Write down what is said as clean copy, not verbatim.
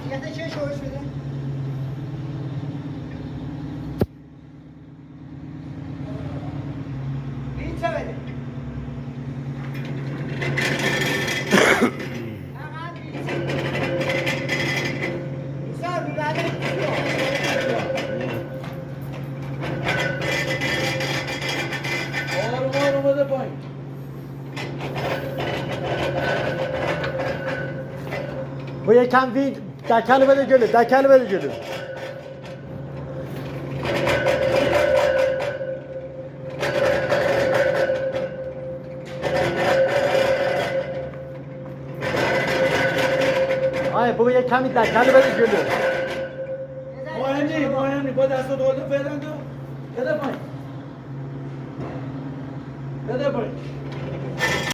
کیفیت چه شوش بده؟ این چه بده؟ Bu yekem bir dəkəli belə gülür, dəkəli belə gülür. Ay bu yekemi dəkəli belə gülür. مهمی با دست و دولت فعلا تو بده پایین بده پایین